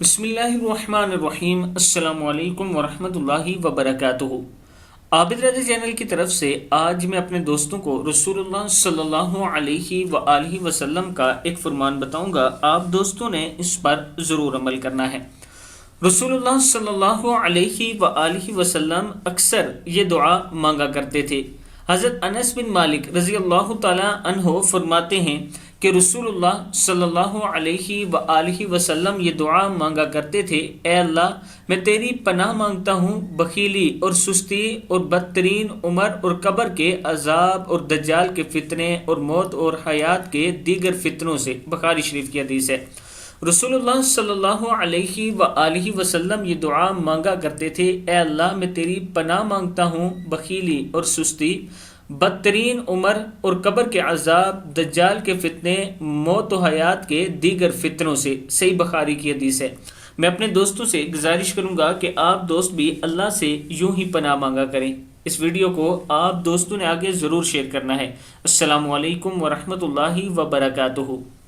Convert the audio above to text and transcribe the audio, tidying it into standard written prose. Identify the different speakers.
Speaker 1: بسم اللہ الرحمن الرحیم۔ السلام علیکم ورحمۃ اللہ وبرکاتہ۔ آبدراجہ چینل کی طرف سے آج میں اپنے دوستوں کو رسول اللہ صلی اللہ علیہ وآلہ وسلم کا ایک فرمان بتاؤں گا، آپ دوستوں نے اس پر ضرور عمل کرنا ہے۔ رسول اللہ صلی اللہ علیہ وآلہ وسلم اکثر یہ دعا مانگا کرتے تھے۔ حضرت انس بن مالک رضی اللہ تعالی عنہ فرماتے ہیں کہ رسول اللہ صلی اللہ علیہ وآلہ وسلم یہ دعا مانگا کرتے تھے، اے اللہ میں تیری پناہ مانگتا ہوں بخیلی اور سستی اور بدترین عمر اور قبر کے عذاب اور دجال کے فتنے اور موت اور حیات کے دیگر فتنوں سے۔ بخاری شریف کی حدیث ہے۔ رسول اللہ صلی اللہ علیہ وآلہ وسلم یہ دعا مانگا کرتے تھے، اے اللہ میں تیری پناہ مانگتا ہوں بخیلی اور سستی، بدترین عمر اور قبر کے عذاب، دجال کے فتنے، موت و حیات کے دیگر فتنوں سے۔ صحیح بخاری کی حدیث ہے۔ میں اپنے دوستوں سے گزارش کروں گا کہ آپ دوست بھی اللہ سے یوں ہی پناہ مانگا کریں۔ اس ویڈیو کو آپ دوستوں نے آگے ضرور شیئر کرنا ہے۔ السلام علیکم ورحمۃ اللہ وبرکاتہ۔